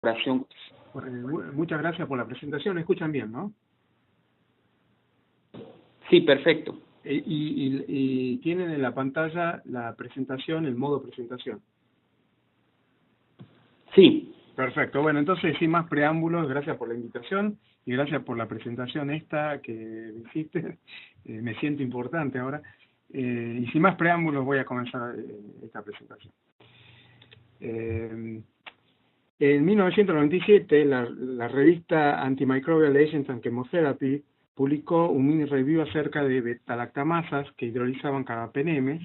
colaboración. Muchas gracias por la presentación. ¿Me escuchan bien, no? Sí, perfecto. Y tienen en la pantalla la presentación, el modo presentación. Sí. Perfecto. Bueno, entonces, sin más preámbulos, gracias por la invitación y gracias por la presentación esta que hiciste. Me siento importante ahora. Y sin más preámbulos voy a comenzar esta presentación. En 1997, la revista Antimicrobial Agents and Chemotherapy publicó un mini review acerca de beta-lactamasas que hidrolizaban carbapenemes.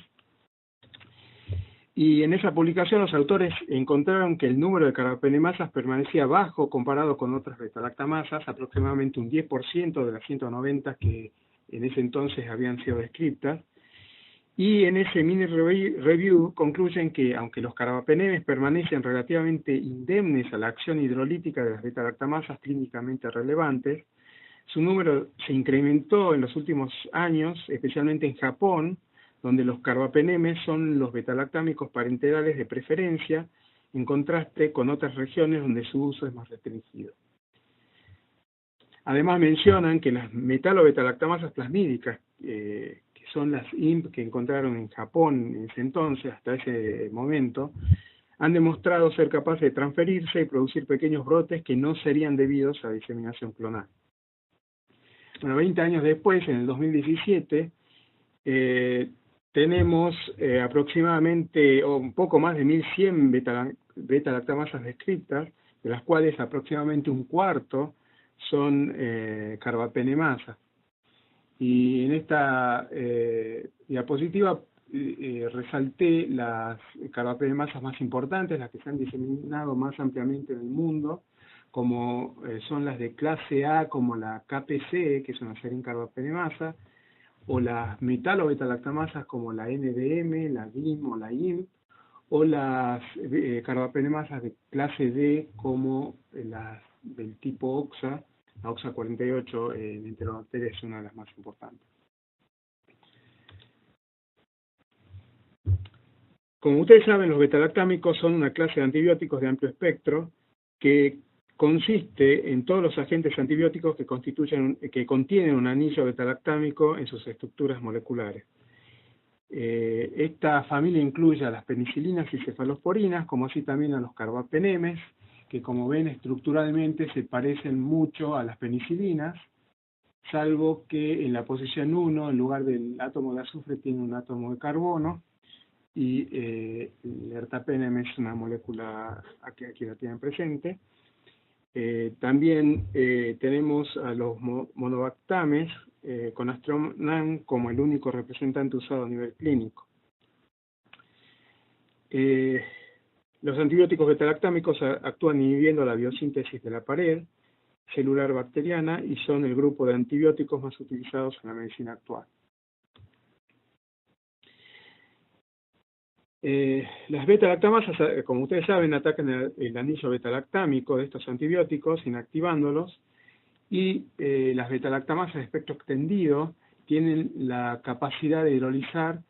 Y en esa publicación los autores encontraron que el número de carbapenemasas permanecía bajo comparado con otras beta-lactamasas, aproximadamente un 10% de las 190 que en ese entonces habían sido descritas. Y en ese mini review concluyen que, aunque los carbapenemes permanecen relativamente indemnes a la acción hidrolítica de las beta-lactamasas clínicamente relevantes, su número se incrementó en los últimos años, especialmente en Japón, donde los carbapenemes son los betalactámicos parenterales de preferencia, en contraste con otras regiones donde su uso es más restringido. Además mencionan que las metalobetalactamasas plasmídicas, que son las IMP que encontraron en Japón en ese entonces, hasta ese momento, han demostrado ser capaces de transferirse y producir pequeños brotes que no serían debidos a diseminación clonal. Bueno, 20 años después, en el 2017, tenemos aproximadamente o un poco más de 1100 beta-lactamasas descritas, de las cuales aproximadamente un cuarto son carbapenemasas. Y en esta diapositiva resalté las carbapenemasas más importantes, las que se han diseminado más ampliamente en el mundo, como son las de clase A, como la KPC, que es una serin carbapenemasa, o las metalobetalactamasas como la NDM, la DIM o la IM, o las carbapenemasas de clase D como las del tipo OXA, la OXA 48 en Enterobacteria es una de las más importantes. Como ustedes saben, los betalactámicos son una clase de antibióticos de amplio espectro que consiste en todos los agentes antibióticos que contienen un anillo betalactámico en sus estructuras moleculares. Esta familia incluye a las penicilinas y cefalosporinas, como así también a los carbapenemes, que como ven estructuralmente se parecen mucho a las penicilinas, salvo que en la posición 1, en lugar del átomo de azufre, tiene un átomo de carbono, y el ertapenem es una molécula aquí la tienen presente. También tenemos a los monobactames con Astronam como el único representante usado a nivel clínico. Los antibióticos betalactámicos actúan inhibiendo la biosíntesis de la pared celular bacteriana y son el grupo de antibióticos más utilizados en la medicina actual. Las beta-lactamasas, como ustedes saben, atacan el anillo beta-lactámico de estos antibióticos, inactivándolos, y las beta-lactamasas de espectro extendido tienen la capacidad de hidrolizar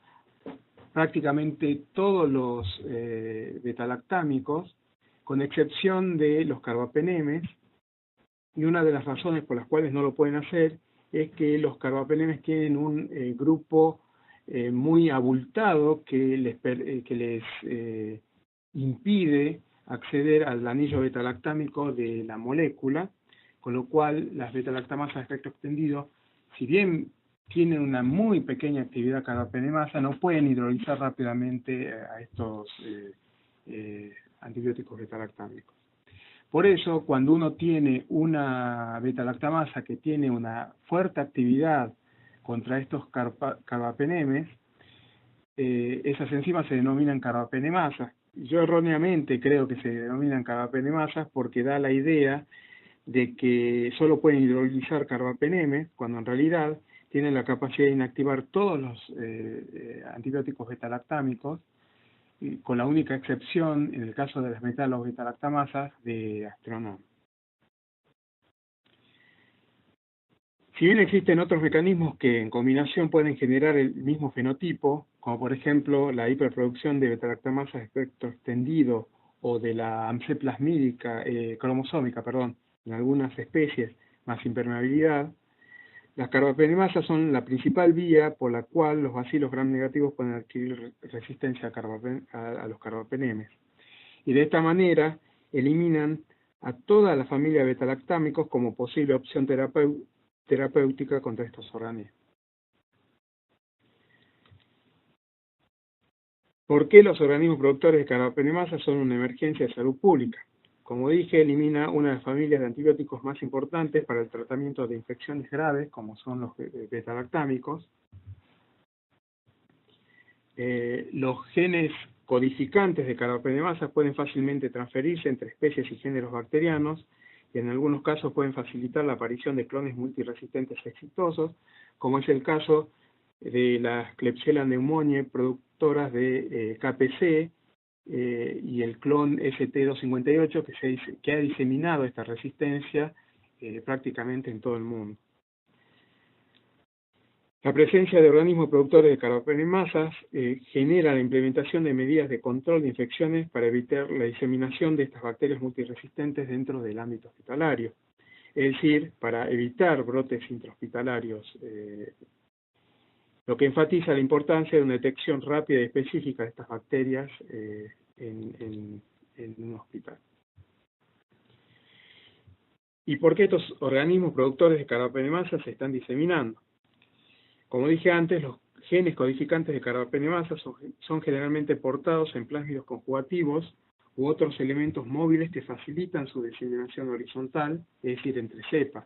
prácticamente todos los beta-lactámicos, con excepción de los carbapenemes, y una de las razones por las cuales no lo pueden hacer es que los carbapenemes tienen un grupo muy abultado que les impide acceder al anillo betalactámico de la molécula, con lo cual las betalactamasas de espectro extendido, si bien tienen una muy pequeña actividad carbapenemasa, no pueden hidrolizar rápidamente a estos antibióticos betalactámicos. Por eso, cuando uno tiene una betalactamasa que tiene una fuerte actividad contra estos carbapenemes, esas enzimas se denominan carbapenemasas. Yo erróneamente creo que se denominan carbapenemasas porque da la idea de que solo pueden hidrolizar carbapenemes, cuando en realidad tienen la capacidad de inactivar todos los antibióticos betalactámicos, con la única excepción, en el caso de las metalobetalactamasas, de Astronam. Si bien existen otros mecanismos que en combinación pueden generar el mismo fenotipo, como por ejemplo la hiperproducción de betalactamasas de espectro extendido o de la AMC plasmídica, cromosómica, perdón, en algunas especies, más impermeabilidad, las carbapenemasas son la principal vía por la cual los bacilos gram negativos pueden adquirir resistencia a los carbapenemes. Y de esta manera eliminan a toda la familia de betalactámicos como posible opción terapéutica contra estos organismos. ¿Por qué los organismos productores de carbapenemasa son una emergencia de salud pública? Como dije, elimina una de las familias de antibióticos más importantes para el tratamiento de infecciones graves, como son los betalactámicos. Los genes codificantes de carbapenemasa pueden fácilmente transferirse entre especies y géneros bacterianos, y en algunos casos pueden facilitar la aparición de clones multiresistentes exitosos, como es el caso de las Klebsiella pneumoniae productoras de KPC y el clon ST258 que ha diseminado esta resistencia prácticamente en todo el mundo. La presencia de organismos productores de carbapenemasas genera la implementación de medidas de control de infecciones para evitar la diseminación de estas bacterias multiresistentes dentro del ámbito hospitalario, es decir, para evitar brotes intrahospitalarios, lo que enfatiza la importancia de una detección rápida y específica de estas bacterias en un hospital. ¿Y por qué estos organismos productores de carbapenemasas se están diseminando? Como dije antes, los genes codificantes de carbapenemasa son generalmente portados en plásmidos conjugativos u otros elementos móviles que facilitan su diseminación horizontal, es decir, entre cepas.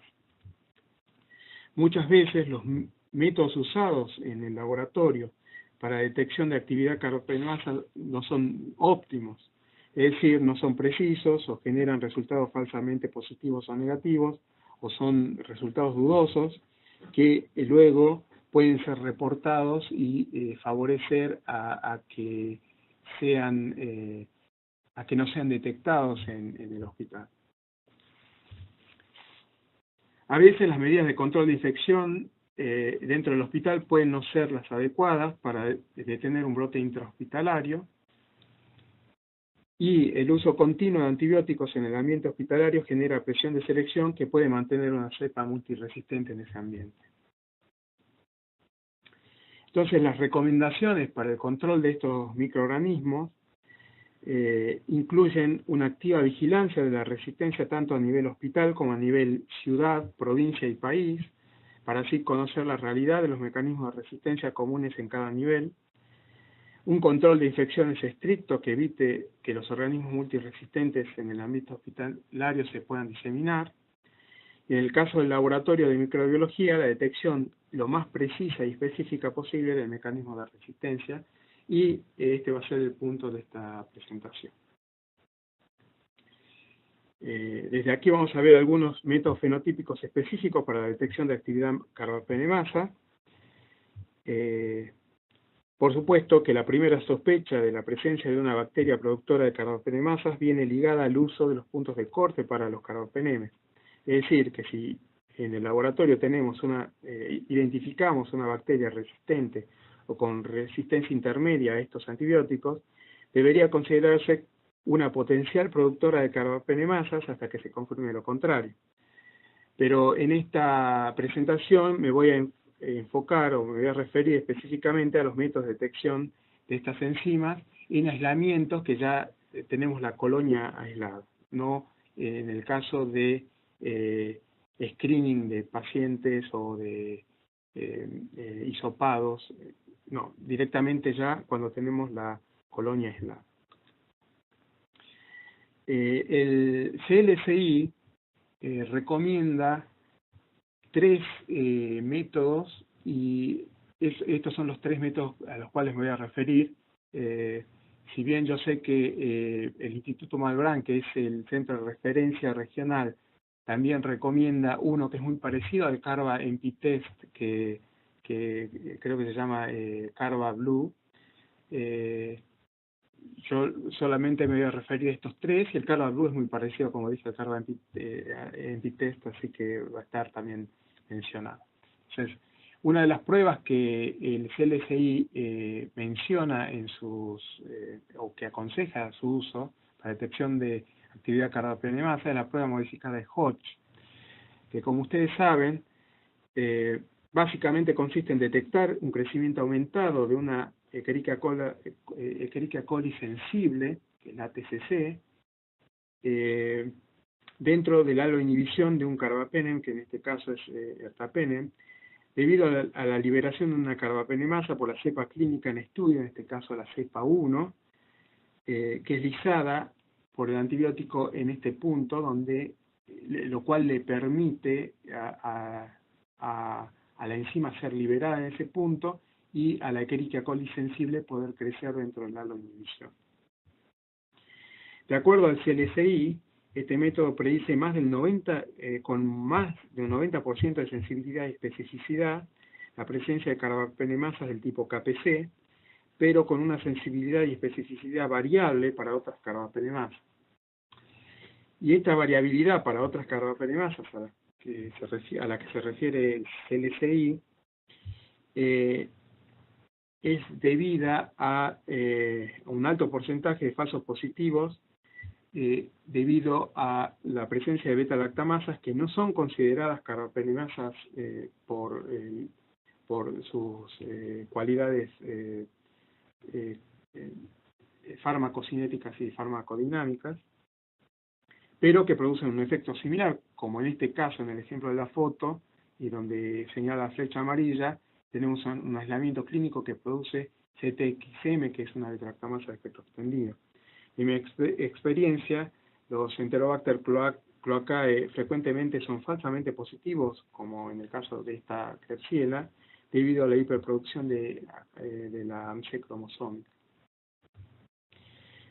Muchas veces los métodos usados en el laboratorio para detección de actividad carbapenemasa no son óptimos, es decir, no son precisos o generan resultados falsamente positivos o negativos, o son resultados dudosos que luego pueden ser reportados y favorecer a que no sean detectados en el hospital. A veces las medidas de control de infección dentro del hospital pueden no ser las adecuadas para detener un brote intrahospitalario, y el uso continuo de antibióticos en el ambiente hospitalario genera presión de selección que puede mantener una cepa multiresistente en ese ambiente. Entonces, las recomendaciones para el control de estos microorganismos incluyen una activa vigilancia de la resistencia tanto a nivel hospital como a nivel ciudad, provincia y país, para así conocer la realidad de los mecanismos de resistencia comunes en cada nivel, un control de infecciones estricto que evite que los organismos multiresistentes en el ámbito hospitalario se puedan diseminar, y en el caso del laboratorio de microbiología, la detección lo más precisa y específica posible del mecanismo de resistencia, y este va a ser el punto de esta presentación. Desde aquí vamos a ver algunos métodos fenotípicos específicos para la detección de actividad carbapenemasa. Por supuesto que la primera sospecha de la presencia de una bacteria productora de carbapenemasas viene ligada al uso de los puntos de corte para los carbapenemes. Es decir, que si en el laboratorio identificamos una bacteria resistente o con resistencia intermedia a estos antibióticos, debería considerarse una potencial productora de carbapenemasas hasta que se confirme lo contrario. Pero en esta presentación me voy a enfocar o me voy a referir específicamente a los métodos de detección de estas enzimas en aislamientos que ya tenemos la colonia aislada, no en el caso de screening de pacientes o de hisopados, no, directamente ya cuando tenemos la colonia aislada. El CLSI recomienda tres métodos, y estos son los tres métodos a los cuales me voy a referir. Si bien yo sé que el Instituto Malbrán, que es el centro de referencia regional, también recomienda uno que es muy parecido al Carba-MPTest, que creo que se llama Carba-Blue. Yo solamente me voy a referir a estos tres, y el Carba-Blue es muy parecido, como dije, al Carba-MPTest, así que va a estar también mencionado. Entonces, una de las pruebas que el CLSI menciona en o que aconseja su uso para detección de actividad carbapenemasa es la prueba modificada de Hodge, que como ustedes saben, básicamente consiste en detectar un crecimiento aumentado de una Escherichia coli sensible, que es la TCC, dentro del halo de inhibición de un carbapenem, que en este caso es ertapenem, debido a la liberación de una carbapenemasa por la cepa clínica en estudio, en este caso la cepa 1, que es lisada por el antibiótico en este punto, lo cual le permite a la enzima ser liberada en ese punto y a la Escherichia coli sensible poder crecer dentro del halo de inhibición. De acuerdo al CLSI, este método predice con más de un 90% de sensibilidad y especificidad la presencia de carbapenemasas del tipo KPC, pero con una sensibilidad y especificidad variable para otras carbapenemasas. Y esta variabilidad para otras carbapenemasas a la que se refiere el CLSI es debida a un alto porcentaje de falsos positivos debido a la presencia de beta-lactamasas que no son consideradas carbapenemasas por sus cualidades farmacocinéticas y farmacodinámicas, pero que producen un efecto similar, como en este caso, en el ejemplo de la foto, y donde señala la flecha amarilla, tenemos un aislamiento clínico que produce CTXM, que es una beta-lactamasa de espectro extendido. En mi experiencia, los Enterobacter cloacae frecuentemente son falsamente positivos, como en el caso de esta Klebsiella, debido a la hiperproducción de la AMC cromosómica.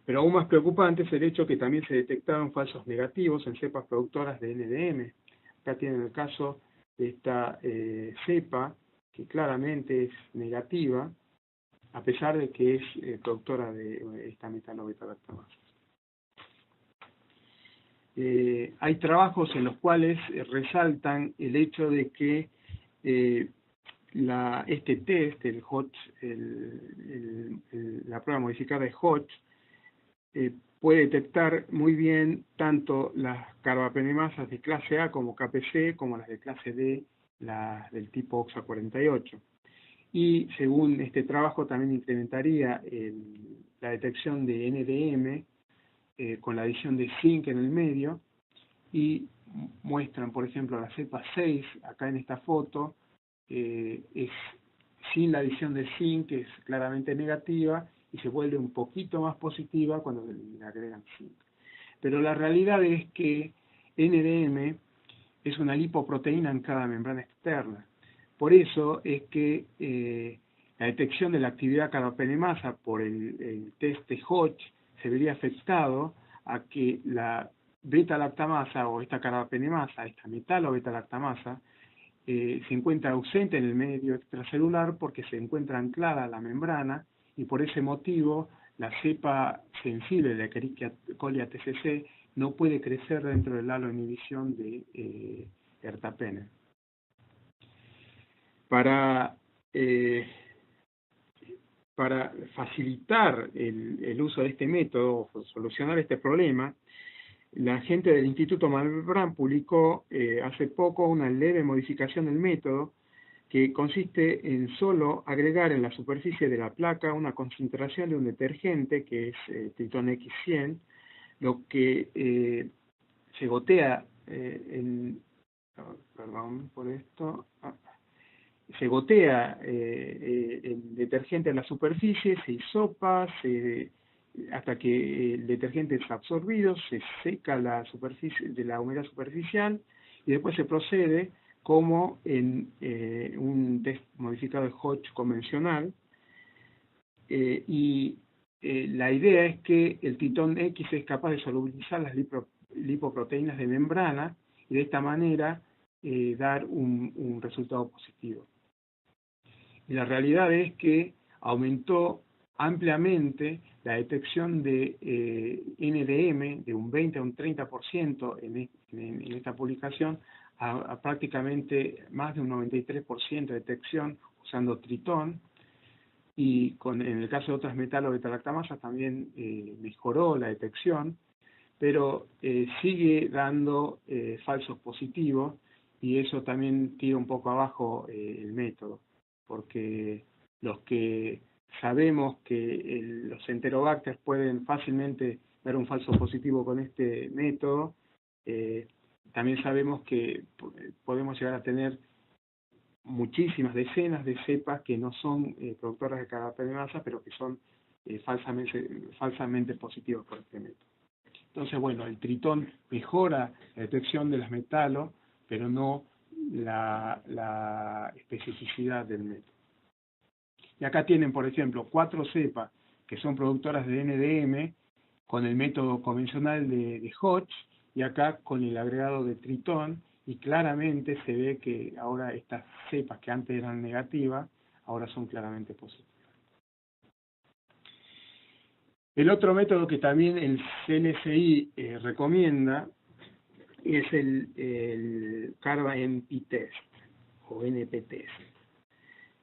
Pero aún más preocupante es el hecho que también se detectaron falsos negativos en cepas productoras de NDM. Acá tienen el caso de esta cepa, que claramente es negativa, a pesar de que es productora de esta metalobeta-lactamasa. Hay trabajos en los cuales resaltan el hecho de que este test, el Hodge, la prueba modificada de Hodge, puede detectar muy bien tanto las carbapenemasas de clase A como KPC, como las de clase D, del tipo OXA48. Y según este trabajo también incrementaría la detección de NDM con la adición de zinc en el medio, y muestran, por ejemplo, la cepa 6, acá en esta foto, es sin la adición de zinc, que es claramente negativa, y se vuelve un poquito más positiva cuando le agregan zinc. Pero la realidad es que NDM es una lipoproteína en cada membrana externa. Por eso es que la detección de la actividad carbapenemasa por el test de Hodge se vería afectado a que la beta-lactamasa o esta carbapenemasa, esta metalo-beta-lactamasa, se encuentra ausente en el medio extracelular porque se encuentra anclada a la membrana, y por ese motivo la cepa sensible de la Escherichia coli TCC no puede crecer dentro del halo de inhibición de ertapenem. Para facilitar el uso de este método o solucionar este problema, la gente del Instituto Malbrán publicó hace poco una leve modificación del método que consiste en solo agregar en la superficie de la placa una concentración de un detergente que es Tritón X100, lo que se gotea perdón por esto, se gotea el detergente en la superficie, se hisopa, hasta que el detergente es absorbido, se seca la superficie de la humedad superficial, y después se procede como en un test modificado de Hodge convencional, la idea es que el Tritón X es capaz de solubilizar las lipoproteínas de membrana y de esta manera dar un resultado positivo. Y la realidad es que aumentó ampliamente la detección de NDM de un 20 a un 30% en esta publicación, a prácticamente más de un 93% de detección usando Tritón, y en el caso de otras metalo beta-lactamasas también mejoró la detección, pero sigue dando falsos positivos, y eso también tira un poco abajo el método, porque los que sabemos que los enterobacter pueden fácilmente dar un falso positivo con este método, también sabemos que podemos llegar a tener muchísimas decenas de cepas que no son productoras de carbapenemasa, pero que son falsamente positivos por este método. Entonces, bueno, el tritón mejora la detección de las metalo, pero no la especificidad del método. Y acá tienen, por ejemplo, 4 cepas que son productoras de NDM con el método convencional de Hodge, y acá con el agregado de tritón, y claramente se ve que ahora estas cepas que antes eran negativas, ahora son claramente positivas. El otro método que también el CNSI recomienda es el CARBA-NP-test o NP-test,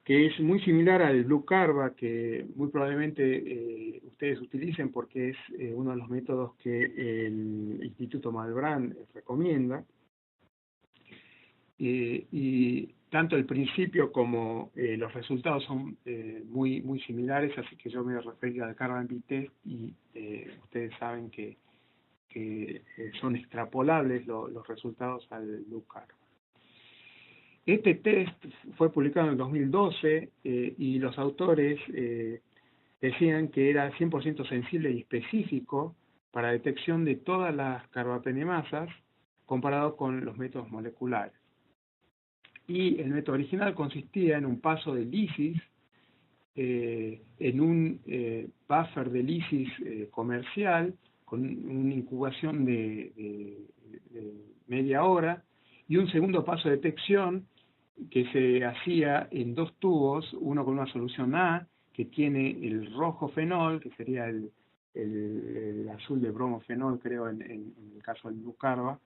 que es muy similar al BlueCarba, que muy probablemente ustedes utilicen porque es uno de los métodos que el Instituto Malbrán recomienda. Y tanto el principio como los resultados son muy similares, así que yo me refería al CARBA-NP-test, y ustedes saben que son extrapolables los resultados al BlueCarba. Este test fue publicado en el 2012 y los autores decían que era 100% sensible y específico para detección de todas las carbapenemasas comparado con los métodos moleculares. Y el método original consistía en un paso de lisis, en un buffer de lisis comercial con una incubación de media hora, y un segundo paso de detección que se hacía en 2 tubos, uno con una solución A que tiene el rojo fenol, que sería el azul de bromofenol, creo, en el caso del BlueCarba,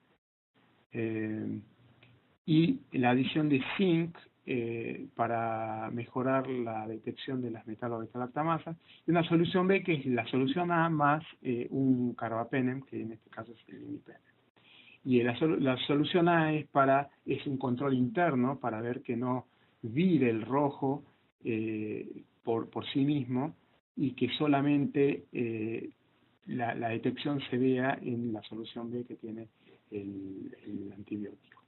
y la adición de zinc para mejorar la detección de las metalo-beta-lactamasas, y una solución B que es la solución A más un carbapenem, que en este caso es el imipenem. Y la solución A es un control interno para ver que no vire el rojo por sí mismo, y que solamente la detección se vea en la solución B que tiene el antibiótico.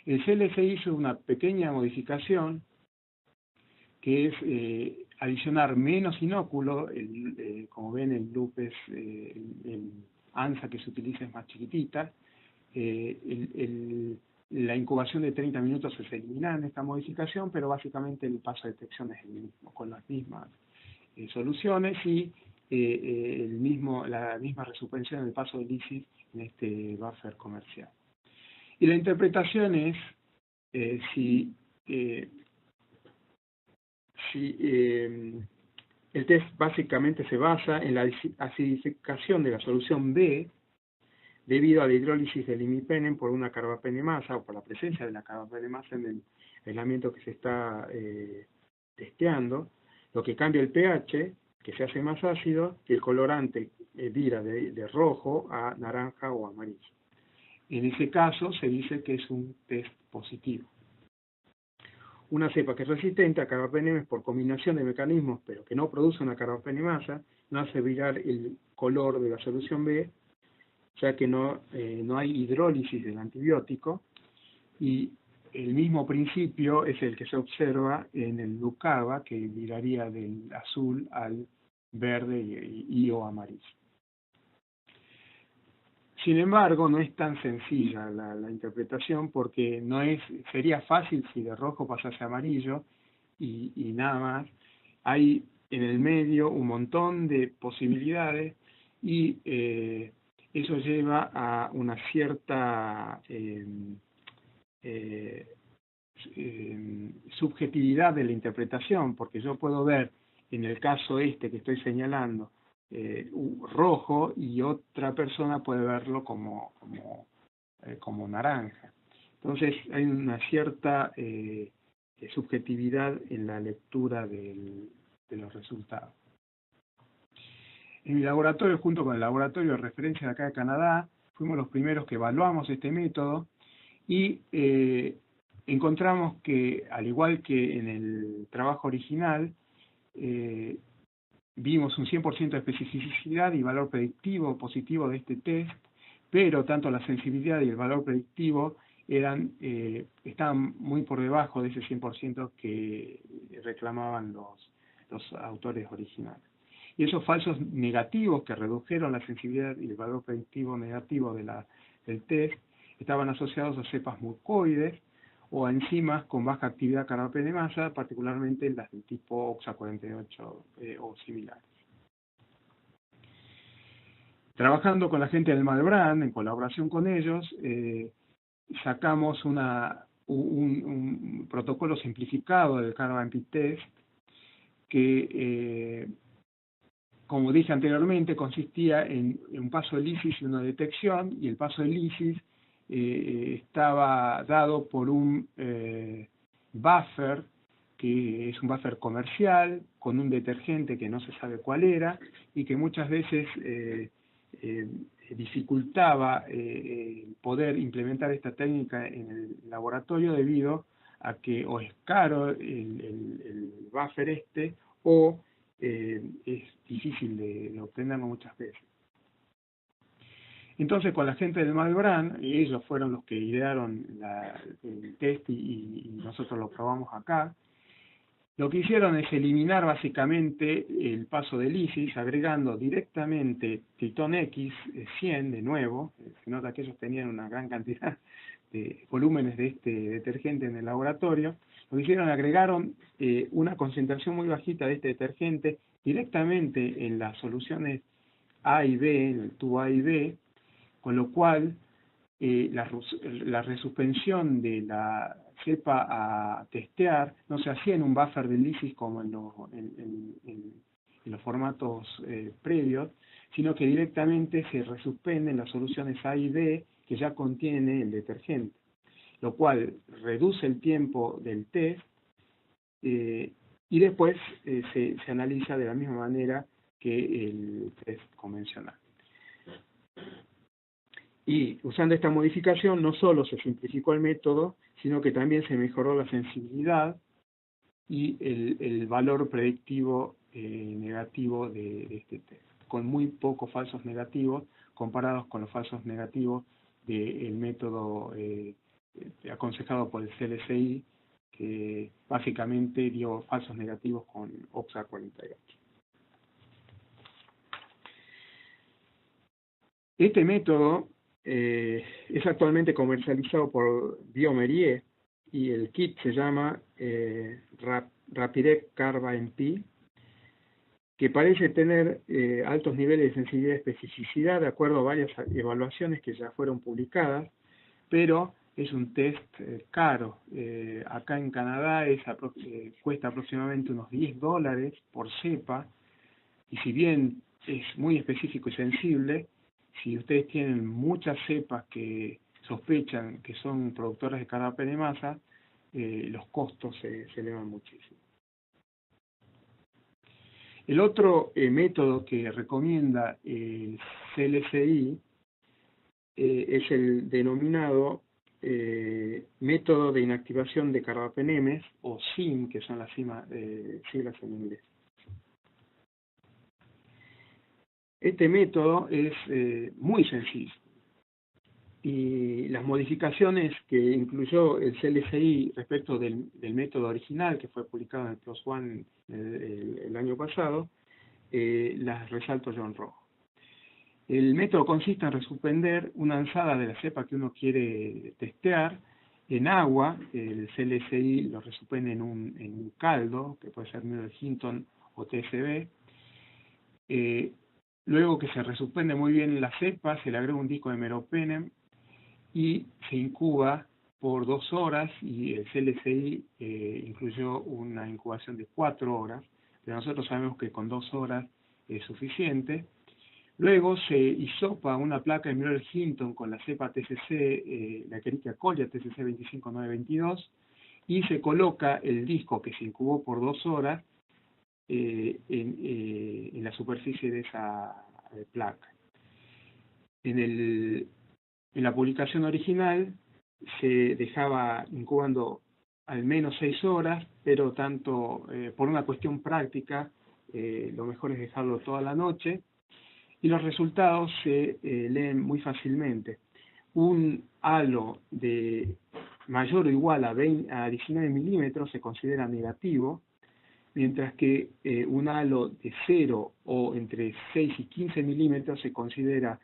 El CLC hizo una pequeña modificación, que es adicionar menos inóculo. Como ven, el loop el ANSA que se utiliza es más chiquitita. La incubación de 30 minutos se elimina en esta modificación, pero básicamente el paso de detección es el mismo, con las mismas soluciones, y la misma resuspensión del paso de lisis en este buffer comercial. Y la interpretación es si el test básicamente se basa en la acidificación de la solución B debido a la hidrólisis del imipenem por una carbapenemasa, o por la presencia de la carbapenemasa en el aislamiento que se está testeando, lo que cambia el pH, que se hace más ácido, y el colorante vira de rojo a naranja o amarillo. En ese caso se dice que es un test positivo. Una cepa que es resistente a carbapenemas por combinación de mecanismos, pero que no produce una carbapenemasa, no hace virar el color de la solución B, ya que no hay hidrólisis del antibiótico, y el mismo principio es el que se observa en el BlueCarba, que viraría del azul al verde y o amarillo. Sin embargo, no es tan sencilla la interpretación, porque sería fácil si de rojo pasase a amarillo y nada más. Hay en el medio un montón de posibilidades, y eso lleva a una cierta subjetividad de la interpretación, porque yo puedo ver en el caso que estoy señalando rojo, y otra persona puede verlo como naranja. Entonces hay una cierta subjetividad en la lectura del los resultados. En mi laboratorio, junto con el laboratorio de referencia de acá de Canadá, fuimos los primeros que evaluamos este método y encontramos que, al igual que en el trabajo original, vimos un 100% de especificidad y valor predictivo positivo de este test, pero tanto la sensibilidad y el valor predictivo estaban muy por debajo de ese 100% que reclamaban los autores originales. Y esos falsos negativos que redujeron la sensibilidad y el valor predictivo negativo del test estaban asociados a cepas mucoides o a enzimas con baja actividad carbapenemasa, particularmente las del tipo OXA48 o similares. Trabajando con la gente del Malbrand, en colaboración con ellos, sacamos un protocolo simplificado del Carbamp Test que, como dije anteriormente, consistía en un paso de lisis y una detección, y el paso de lisis estaba dado por un buffer, que es un buffer comercial, con un detergente que no se sabe cuál era, y que muchas veces dificultaba poder implementar esta técnica en el laboratorio debido a que o es caro el buffer o es difícil de obtenerlo muchas veces. Entonces, con la gente del Malbrand, ellos fueron los que idearon el test y nosotros lo probamos acá. Lo que hicieron es eliminar básicamente el paso de lisis, agregando directamente Tritón X 100 de nuevo. Se nota que ellos tenían una gran cantidad de volúmenes de este detergente en el laboratorio. Lo que hicieron, agregaron una concentración muy bajita de este detergente directamente en las soluciones A y B, en el tubo A y B, con lo cual la resuspensión de la cepa a testear no se hacía en un buffer de lisis como en los formatos previos, sino que directamente se resuspende en las soluciones A y B que ya contiene el detergente, lo cual reduce el tiempo del test y después se analiza de la misma manera que el test convencional. Y usando esta modificación no solo se simplificó el método, sino que también se mejoró la sensibilidad y el valor predictivo negativo de este test, con muy pocos falsos negativos comparados con los falsos negativos del método aconsejado por el CLCI, que básicamente dio falsos negativos con OXA48. Este método es actualmente comercializado por bioMérieux y el kit se llama Rapirec Carbamp, que parece tener altos niveles de sensibilidad y especificidad de acuerdo a varias evaluaciones que ya fueron publicadas, pero es un test caro. Acá en Canadá cuesta aproximadamente unos $10 por cepa, y si bien es muy específico y sensible, si ustedes tienen muchas cepas que sospechan que son productoras de carbapenemasa, los costos se elevan muchísimo. El otro método que recomienda el CLCI es el denominado método de inactivación de carbapenemes, o SIM, que son las siglas en inglés. Este método es muy sencillo y las modificaciones que incluyó el CLCI respecto del método original que fue publicado en el PLOS ONE el año pasado, las resalto yo en rojo. El método consiste en resuspender una ansada de la cepa que uno quiere testear en agua. El CLCI lo resuspende en un caldo, que puede ser Mueller Hinton o TSB. Luego que se resuspende muy bien la cepa, se le agrega un disco de meropenem y se incuba por 2 horas, y el CLCI incluyó una incubación de 4 horas, pero nosotros sabemos que con 2 horas es suficiente. Luego se hisopa una placa de Mueller Hinton con la cepa TCC, la Escherichia coli TCC 25922, y se coloca el disco que se incubó por 2 horas en la superficie de esa placa. En la publicación original se dejaba incubando al menos 6 horas, pero por una cuestión práctica, lo mejor es dejarlo toda la noche, y los resultados se leen muy fácilmente. Un halo de mayor o igual a 19 milímetros se considera negativo, mientras que un halo de 0 o entre 6 y 15 milímetros se considera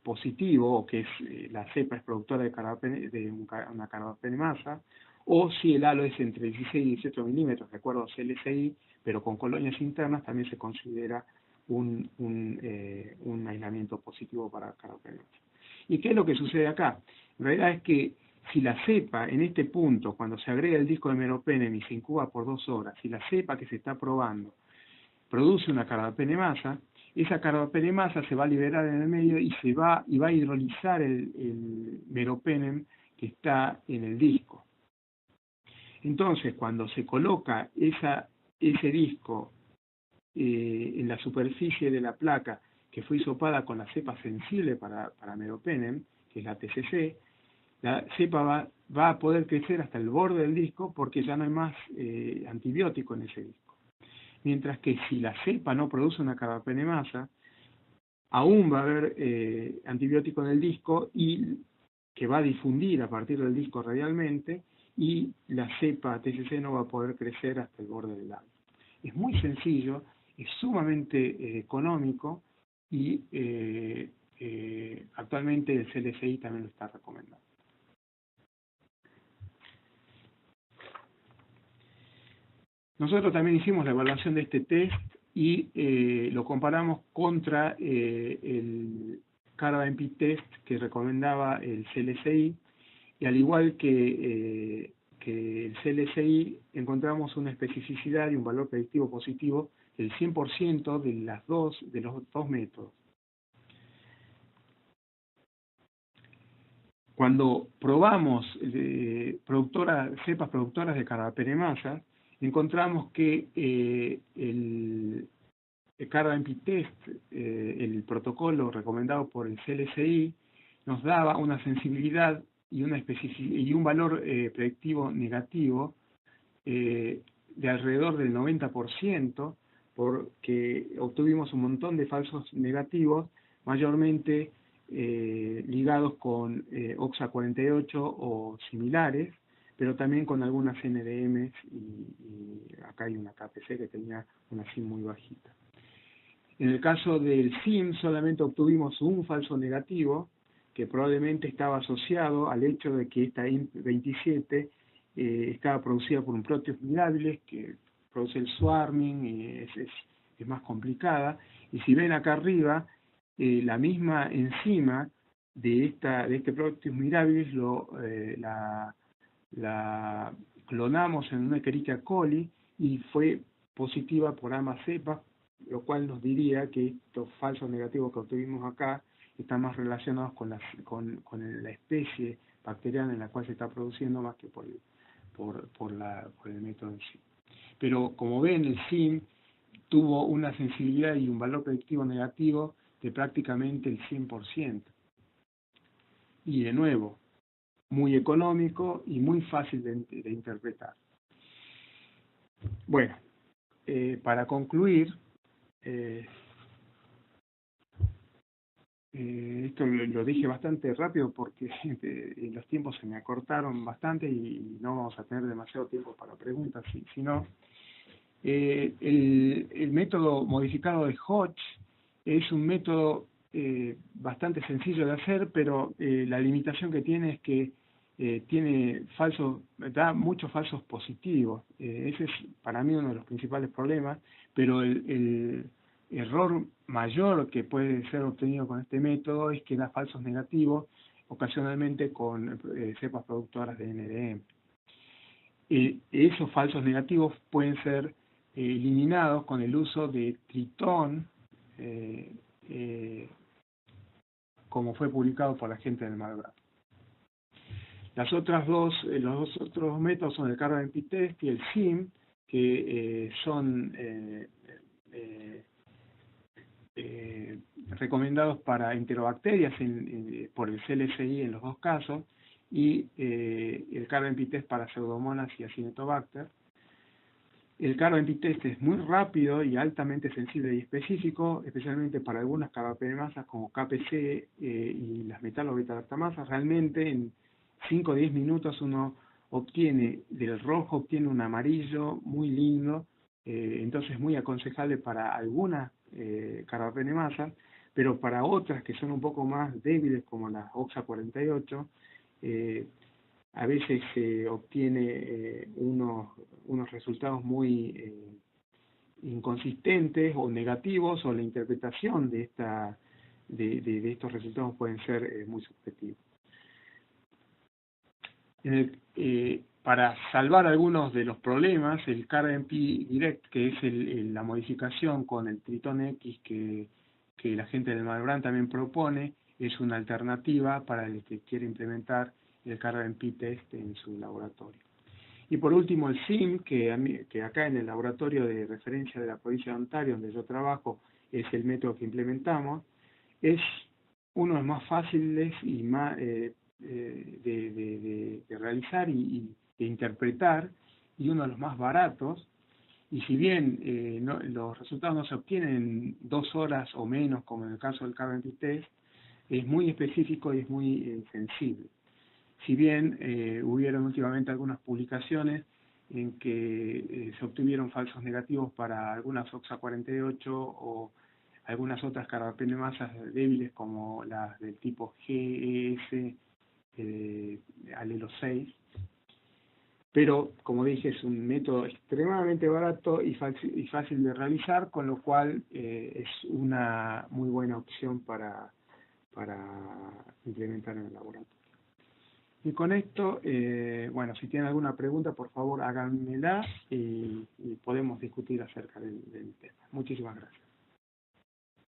positivo, o que la cepa es productora de una carbapenemasa, o si el halo es entre 16 y 18 milímetros, de acuerdo a CLSI, pero con colonias internas, también se considera un aislamiento positivo para carbapenemasa. ¿Y qué es lo que sucede acá? En realidad es que si la cepa en este punto, cuando se agrega el disco de meropenem y se incuba por 2 horas, si la cepa que se está probando produce una carbapenemasa, esa carbapenemasa se va a liberar en el medio y va a hidrolizar el meropenem que está en el disco. Entonces, cuando se coloca ese disco en la superficie de la placa que fue hisopada con la cepa sensible para meropenem, que es la TCC, la cepa va a poder crecer hasta el borde del disco porque ya no hay más antibiótico en ese disco. Mientras que si la cepa no produce una carbapenemasa, aún va a haber antibiótico en el disco y que va a difundir a partir del disco radialmente, y la cepa TCC no va a poder crecer hasta el borde del árbol. Es muy sencillo, es sumamente económico y actualmente el CLSI también lo está recomendando. Nosotros también hicimos la evaluación de este test y lo comparamos contra el CARBA-MPI test que recomendaba el CLSI, y al igual que el CLSI encontramos una especificidad y un valor predictivo positivo del 100% de los dos métodos. Cuando probamos cepas productoras de carbapenemasa, encontramos que el CARBA-MPI test, el protocolo recomendado por el CLSI, nos daba una sensibilidad y un valor predictivo negativo de alrededor del 90%, porque obtuvimos un montón de falsos negativos, mayormente ligados con OXA48 o similares, pero también con algunas NDMs y acá hay una KPC que tenía una SIM muy bajita. En el caso del SIM solamente obtuvimos un falso negativo que probablemente estaba asociado al hecho de que esta IMP27 estaba producida por un Proteus mirabilis que produce el swarming y es más complicada. Y si ven acá arriba, la misma enzima de este Proteus mirabilis la clonamos en una Escherichia coli y fue positiva por ambas cepas, lo cual nos diría que estos falsos negativos que obtuvimos acá están más relacionados con la especie bacteriana en la cual se está produciendo más que por el método en sí. Pero como ven, el SIM tuvo una sensibilidad y un valor predictivo negativo de prácticamente el 100%. Y de nuevo, muy económico y muy fácil de interpretar. Bueno, para concluir, esto lo dije bastante rápido porque los tiempos se me acortaron bastante y no vamos a tener demasiado tiempo para preguntas, sino el método modificado de Hodge es un método bastante sencillo de hacer, pero la limitación que tiene es que da muchos falsos positivos. Ese es para mí uno de los principales problemas, pero el error mayor que puede ser obtenido con este método es que da falsos negativos, ocasionalmente con cepas productoras de NDM. Esos falsos negativos pueden ser eliminados con el uso de Tritón, como fue publicado por la gente del Malbrán. Los otros dos métodos son el CARBA-MPI test y el SIM, que son recomendados para enterobacterias por el CLSI en los dos casos, y el carbamp test para Pseudomonas y Acinetobacter. El carbamp test es muy rápido y altamente sensible y específico, especialmente para algunas carbapenemasas como KPC y las metalobeta-lactamasas. Realmente en 5 o 10 minutos uno obtiene, del rojo obtiene un amarillo muy lindo, entonces es muy aconsejable para algunas carbapenemasas, pero para otras que son un poco más débiles como las OXA48, a veces se obtiene unos resultados muy inconsistentes o negativos, o la interpretación de estos resultados pueden ser muy subjetivos. Para salvar algunos de los problemas, el carbamp direct, que es la modificación con el Tritón X que la gente del Malbrán también propone, es una alternativa para el que quiere implementar el carbamp test en su laboratorio. Y por último, el SIM, que acá en el laboratorio de referencia de la provincia de Ontario, donde yo trabajo, es el método que implementamos. Es uno de los más fáciles y más de realizar y de interpretar, y uno de los más baratos. Y si bien los resultados no se obtienen en 2 horas o menos, como en el caso del carbamp test, es muy específico y es muy sensible. Si bien hubieron últimamente algunas publicaciones en que se obtuvieron falsos negativos para algunas OXA48 o algunas otras carbapenemasas débiles como las del tipo GES alelo 6, pero como dije es un método extremadamente barato y fácil de realizar, con lo cual es una muy buena opción para implementar en el laboratorio. Y con esto, bueno, si tienen alguna pregunta, por favor háganmela y podemos discutir acerca del tema. Muchísimas gracias.